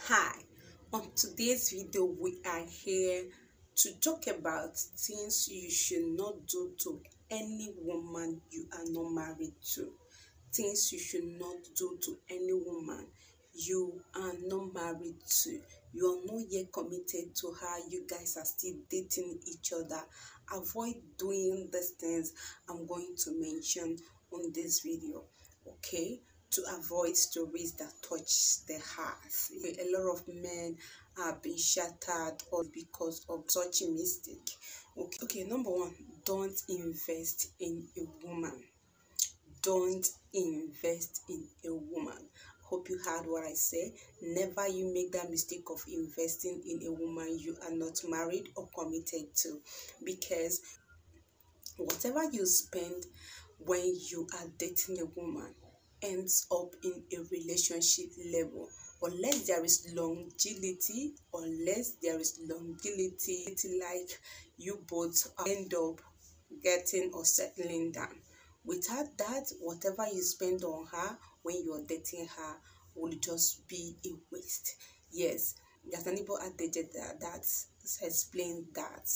Hi, on today's video we are here to talk about things you should not do to any woman you are not married to. Things you should not do to any woman you are not married to. You are not yet committed to her. You guys are still dating each other. Avoid doing these things I'm going to mention on this video. Okay, to avoid stories that touch the heart. A lot of men have been shattered or because of such a mistake. Okay, number one, don't invest in a woman. Don't invest in a woman. Hope you heard what I said. Never you make that mistake of investing in a woman you are not married or committed to, because whatever you spend when you are dating a woman ends up in a relationship level, unless there is longevity, like you both end up getting or settling down. Without that, whatever you spend on her when you're dating her will just be a waste. Yes, there's an Igbo adage that explains that.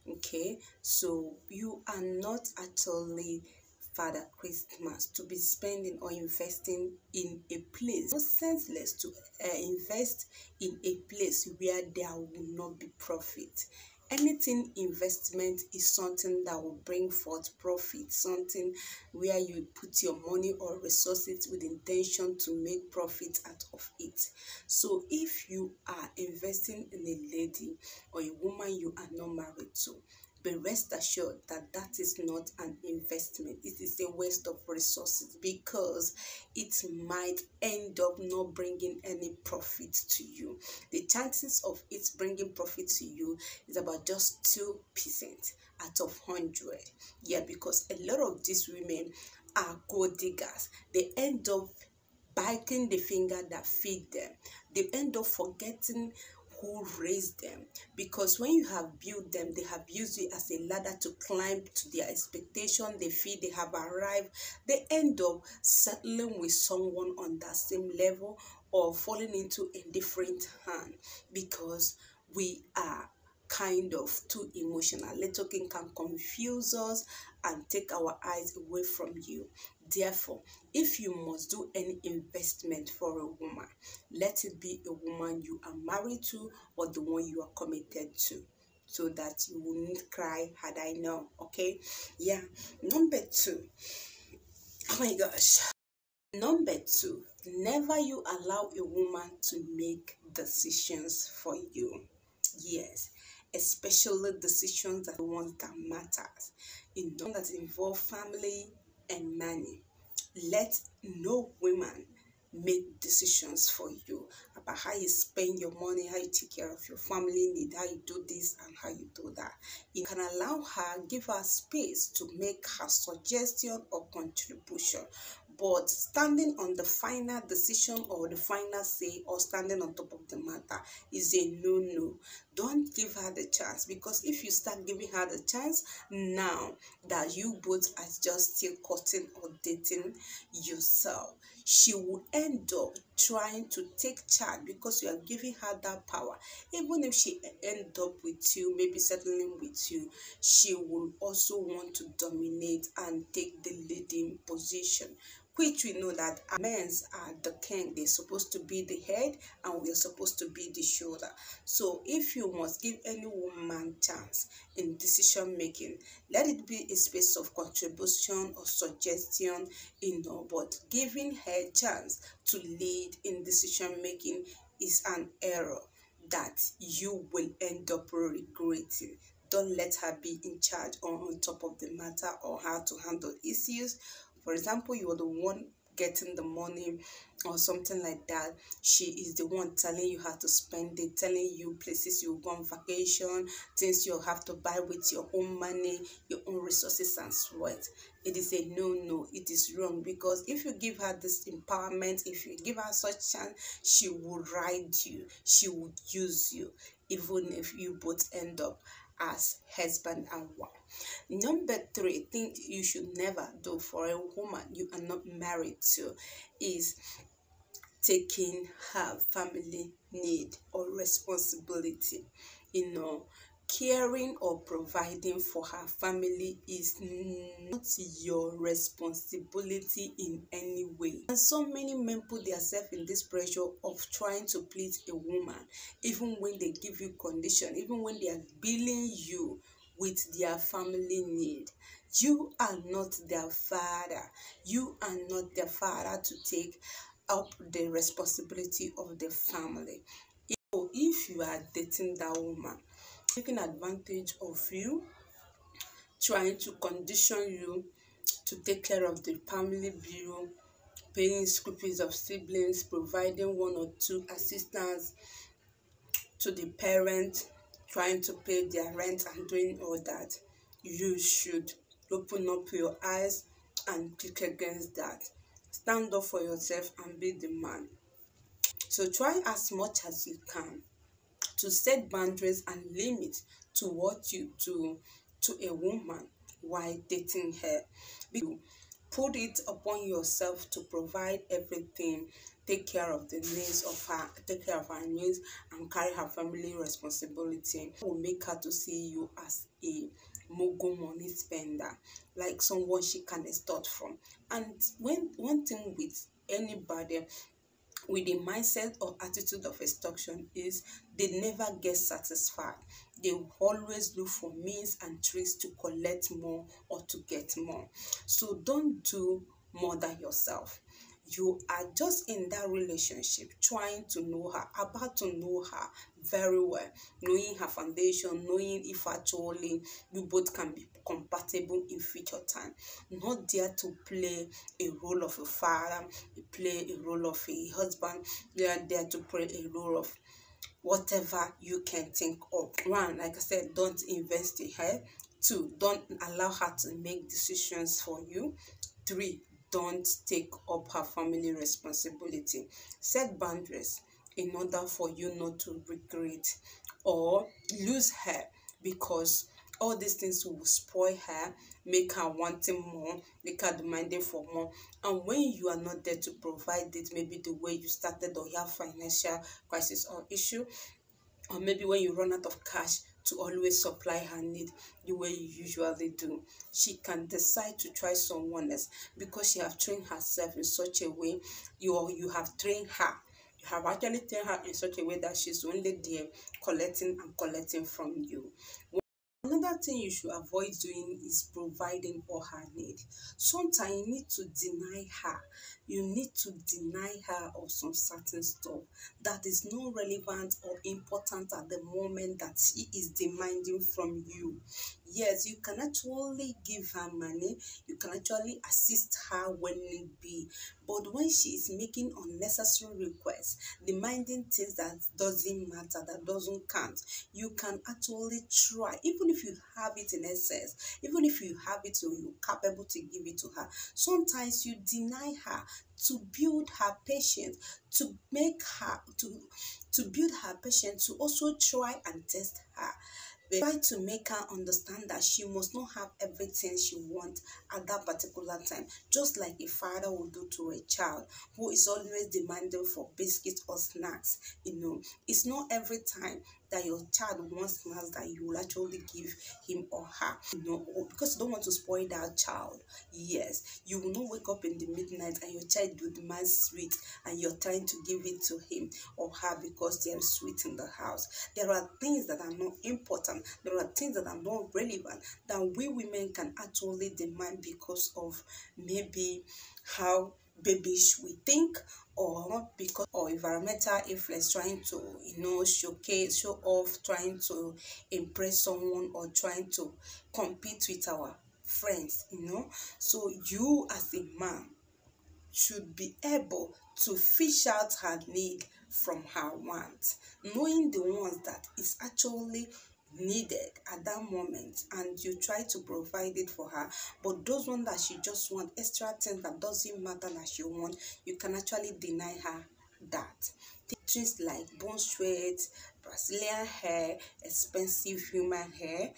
Okay, so you are not actually Father Christmas to be spending or investing in a place. It's senseless to invest in a place where there will not be profit. Anything investment is something that will bring forth profit, something where you put your money or resources with intention to make profit out of it. So if you are investing in a lady or a woman you are not married to, be rest assured that that is not an investment. It is a waste of resources, because it might end up not bringing any profit to you. The chances of it bringing profit to you is about just 2% out of 100. Yeah, because a lot of these women are gold diggers. They end up biting the finger that feed them. They end up forgetting who raised them, because when you have built them, they have used it as a ladder to climb to their expectation. They feel they have arrived. They end up settling with someone on that same level or falling into a different hand, because we are kind of too emotional. Little thing can confuse us and take our eyes away from you. Therefore, if you must do any investment for a woman, let it be a woman you are married to or the one you are committed to, so that you won't cry had I known. Okay, yeah. Number two, oh my gosh. Number two, never you allow a woman to make decisions for you. Yes, especially decisions that the ones that matters, that involve family and money. Let no woman make decisions for you about how you spend your money, how you take care of your family need, how you do this and how you do that. You can allow her, give her space to make her suggestion or contribution, but standing on the final decision or the final say or standing on top of the matter is a no. Don't give her the chance, because if you start giving her the chance now that you both are just still courting or dating yourself, she will end up trying to take charge, because you are giving her that power. Even if she end up with you, maybe settling with you, she will also want to dominate and take the leading position, which we know that men are the king. They're supposed to be the head and we're supposed to be the shoulder. So if you must give any woman chance in decision making, let it be a space of contribution or suggestion, but giving her chance to lead in decision making is an error that you will end up regretting. Don't let her be in charge or on top of the matter or how to handle issues. For example, you are the one getting the money or something like that. She is the one telling you how to spend it, telling you places you go on vacation, things you have to buy with your own money, your own resources and sweat. It is a no. It is wrong, because if you give her this empowerment, if you give her such chance, she will ride you, she will use you, even if you both end up as husband and wife. Number three, thing you should never do for a woman you are not married to is taking her family need or responsibility. You know, caring or providing for her family is not your responsibility in any way. And so many men put themselves in this pressure of trying to please a woman, even when they give you condition, even when they are billing you with their family need. You are not their father. You are not their father to take up the responsibility of the family. So if you are dating that woman, taking advantage of you, trying to condition you to take care of the family bill, paying school fees of siblings, providing one or two assistants to the parents, trying to pay their rent and doing all that, you should open up your eyes and kick against that. Stand up for yourself and be the man. So try as much as you can to set boundaries and limits to what you do to a woman while dating her. You put it upon yourself to provide everything, take care of the needs of her, take care of her needs, and carry her family responsibility. It will make her to see you as a mogul money spender, like someone she can extort from. And when one thing with anybody with the mindset or attitude of extortion is they never get satisfied. They always look for means and tricks to collect more or to get more. So don't do more than yourself. You are just in that relationship trying to know her, about to know her very well, knowing her foundation, knowing if actually you both can be compatible in future time. Not there to play a role of a father, play a role of a husband. They are there to play a role of whatever you can think of. One, like I said, don't invest in her. Two, don't allow her to make decisions for you. Three, don't take up her family responsibility. Set boundaries in order for you not to regret or lose her, because all these things will spoil her, make her wanting more, make her demanding for more. And when you are not there to provide it, maybe the way you started, or you have financial crisis or issue, or maybe when you run out of cash to always supply her need the way you usually do, she can decide to try someone else, because she have trained herself in such a way. You have trained her. You have actually trained her in such a way that she's only there collecting and collecting from you. Another thing you should avoid doing is providing for her need. Sometimes you need to deny her. You need to deny her of some certain stuff that is not relevant or important at the moment that she is demanding from you. Yes, you can actually give her money. You can actually assist her when need be. But when she is making unnecessary requests, demanding things that doesn't matter, that doesn't count, you can actually try, even if you have it in excess, even if you have it so you're capable to give it to her. Sometimes you deny her to build her patience, to make her to build her patience, to also try and test her. They try to make her understand that she must not have everything she wants at that particular time, just like a father would do to a child who is always demanding for biscuits or snacks. It's not every time that your child wants snacks that you will actually give him or her, because you don't want to spoil that child. Yes, you will not wake up in the midnight and your child will demand sweet and you're trying to give it to him or her because there is sweet in the house. There are things that are not important. There are things that are not relevant that we women can actually demand because of maybe how babyish we think, or because of environmental influence, trying to show off, trying to impress someone, or trying to compete with our friends. So you as a man should be able to fish out her need from her wants, knowing the ones that is actually needed at that moment, and you try to provide it for her. But those ones that she just want, extra things that doesn't matter that she want, you can actually deny her that. Things like bone sweat, Brazilian hair, expensive human hair,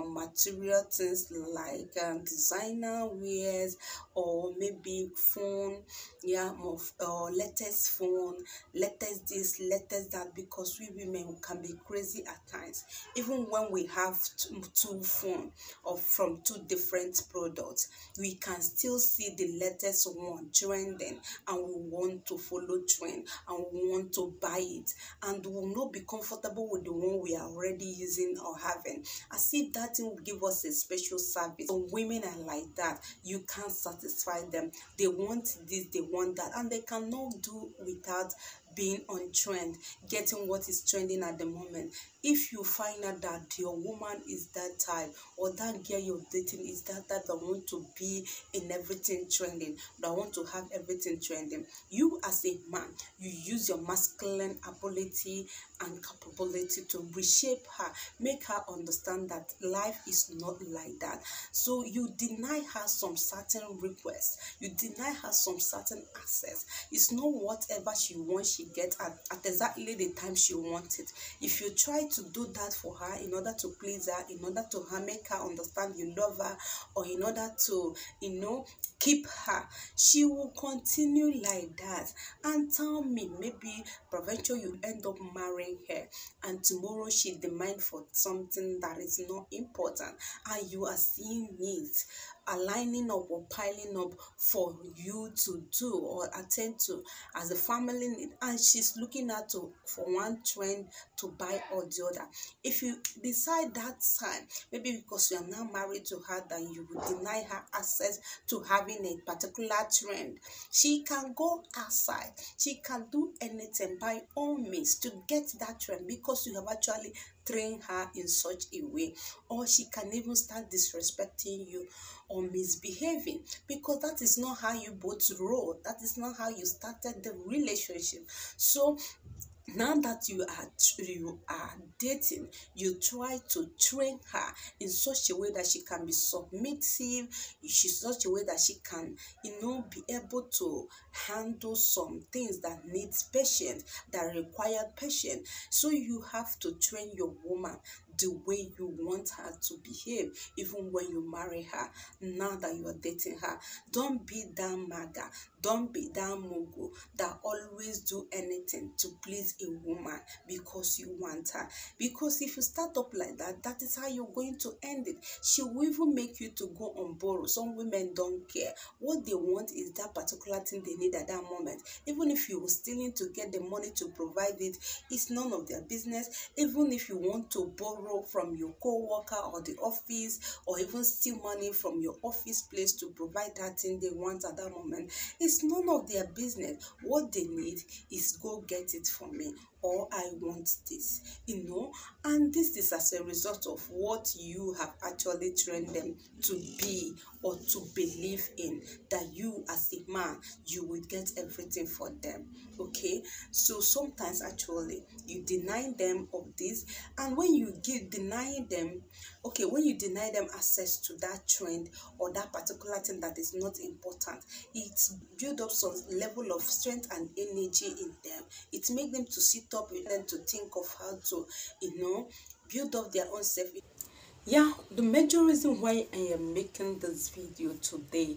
material things like designer wears, or maybe phone, yeah, or latest phone, latest this, latest that, because we women can be crazy at times. Even when we have two phone or from two different products, we can still see the latest one trending, and we want to follow trend, and we want to buy it, and we will not be comfortable with the one we are already using or having, as if that thing will give us a special service. So women are like that. You can't satisfy them. They want this, they want that, and they cannot do without being on trend, getting what is trending at the moment. If you find out that your woman is that type, or that girl you're dating is that type that want to be in everything trending, that want to have everything trending, you as a man, you use your masculine ability and capability to reshape her, make her understand that life is not like that. So you deny her some certain requests, you deny her some certain access. It's not whatever she wants she gets at exactly the time she wants it. If you try to do that for her in order to please her, in order to make her understand you love her, or in order to, keep her, she will continue like that. And tell me, maybe eventually you end up marrying her, and tomorrow she demand for something that is not important, and you are seeing it aligning up or piling up for you to do or attend to as a family need, and she's looking at to for one trend to buy or the other. If you decide that time, maybe because you are now married to her, that you will deny her access to having a particular trend, she can go outside, she can do anything by all means to get that trend, because you have actually trained her in such a way. Or she can even start disrespecting you or misbehaving, because that is not how you both roll, that is not how you started the relationship. So now that you are dating, you try to train her in such a way that she can be submissive, such a way that she can, be able to handle some things that needs patience, that require patience. So you have to train your woman the way you want her to behave, even when you marry her. Now that you are dating her, don't be that maga, don't be that mugu that always do anything to please a woman because you want her. Because if you start up like that, that is how you're going to end it. She will even make you to go on borrow. Some women don't care. What they want is that particular thing they need at that moment. Even if you were stealing to get the money to provide it, it's none of their business. Even if you want to borrow from your co-worker or the office, or even steal money from your office place to provide that thing they want at that moment, it's none of their business. What they need is go get it for me, or I want this, and this is as a result of what you have actually trained them to be or to believe in, that you as a man, you will get everything for them. Okay, so sometimes actually you deny them of this, and when you deny them access to that trend or that particular thing that is not important, it build up some level of strength and energy in them. It make them to sit up with them to think of how to build up their own self. Yeah, the major reason why I am making this video today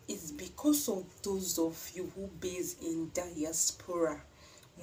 is because of those of you who base in diaspora.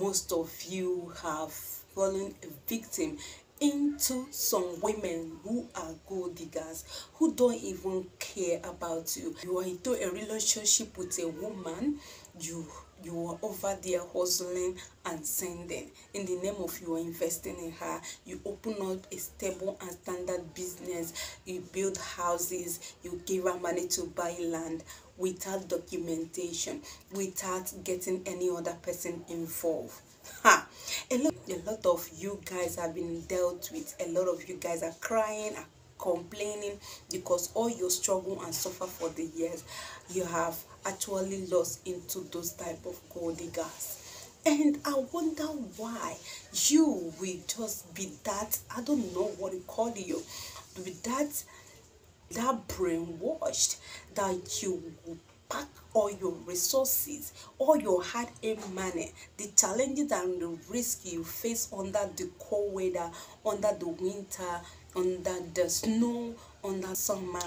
Most of you have fallen a victim into some women who are gold diggers, who don't even care about you. You are into a relationship with a woman, you are over there hustling and sending. In the name of you are investing in her, you open up a stable and standard business, you build houses, you give her money to buy land without documentation, without getting any other person involved. A lot of you guys have been dealt with. A lot of you guys are crying, are complaining, because all your struggle and suffer for the years, you have actually lost into those type of gold diggers. And I wonder why you will just be that, I don't know what to call you, with that brainwashed, that you pack all your resources, all your hard-earned money, the challenges and the risk you face under the cold weather, under the winter, under the snow, under summer,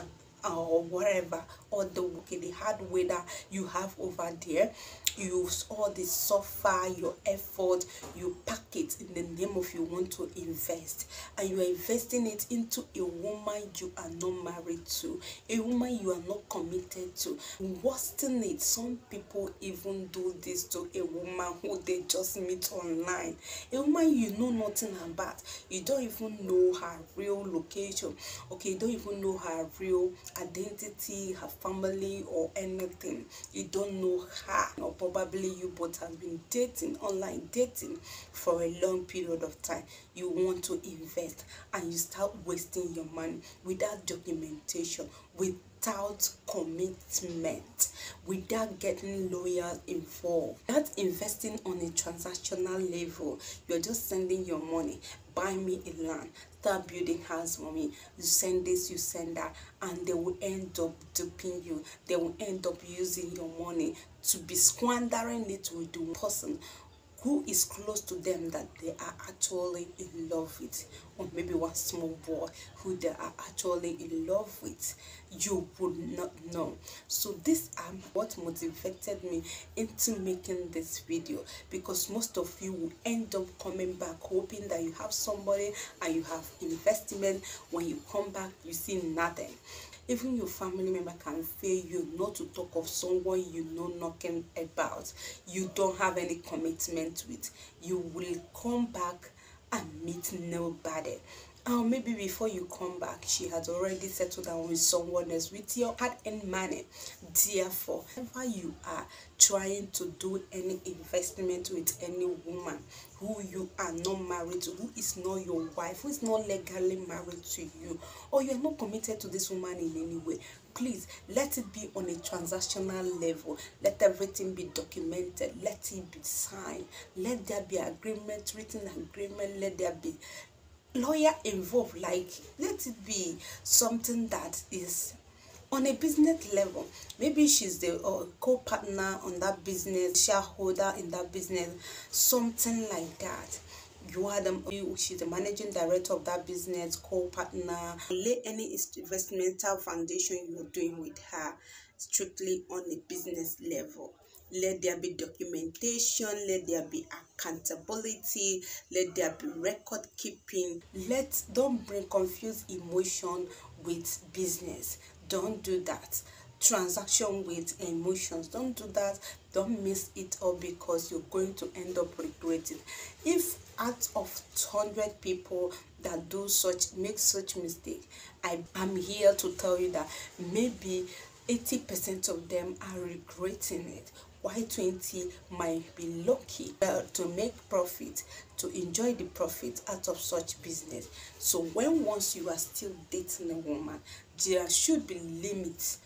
or whatever, or the hard weather you have over there. You use all the suffer, your effort, you pack it in the name of you want to invest, and you are investing it into a woman you are not married to, a woman you are not committed to. Worst thing is, some people even do this to a woman who they just meet online, a woman you know nothing about. You don't even know her real location, okay, you don't even know her real identity, her family, or anything. You don't know her, or probably you both have been dating, online dating, for a long period of time. You want to invest and you start wasting your money without documentation, without commitment, without getting lawyers involved, without investing on a transactional level. You're just sending your money, buy me a land, start building house for me, you send this, you send that, and they will end up duping you. They will end up using your money to be squandering it with the person who is close to them that they are actually in love with, or maybe one small boy who they are actually in love with. You would not know. So this what motivated me into making this video, because most of you will end up coming back hoping that you have somebody and you have investment. When you come back, you see nothing. Even your family member can fail you, not to talk of someone you know nothing about, you don't have any commitment with. You will come back and meet nobody. Maybe before you come back, she has already settled down with someone else with your hard-earned money. Therefore, whenever you are trying to do any investment with any woman who you are not married to, who is not your wife, who is not legally married to you, or you are not committed to this woman in any way, please let it be on a transactional level. Let everything be documented, let it be signed, let there be agreement, written agreement, let there be lawyer involved. Like, let it be something that is on a business level. Maybe she's the co-partner on that business, shareholder in that business, something like that. You are she's the managing director of that business, co-partner. Lay any investmental foundation you're doing with her strictly on a business level. Let there be documentation, let there be accountability, let there be record keeping. Don't bring confused emotion with business. Don't do that. Transaction with emotions, don't do that. Don't mix it up, because you're going to end up regretting. If out of 100 people that make such mistake, I'm here to tell you that maybe 80% of them are regretting it, while 20 might be lucky to make profit, to enjoy the profit out of such business. So once you are still dating a woman, there should be limits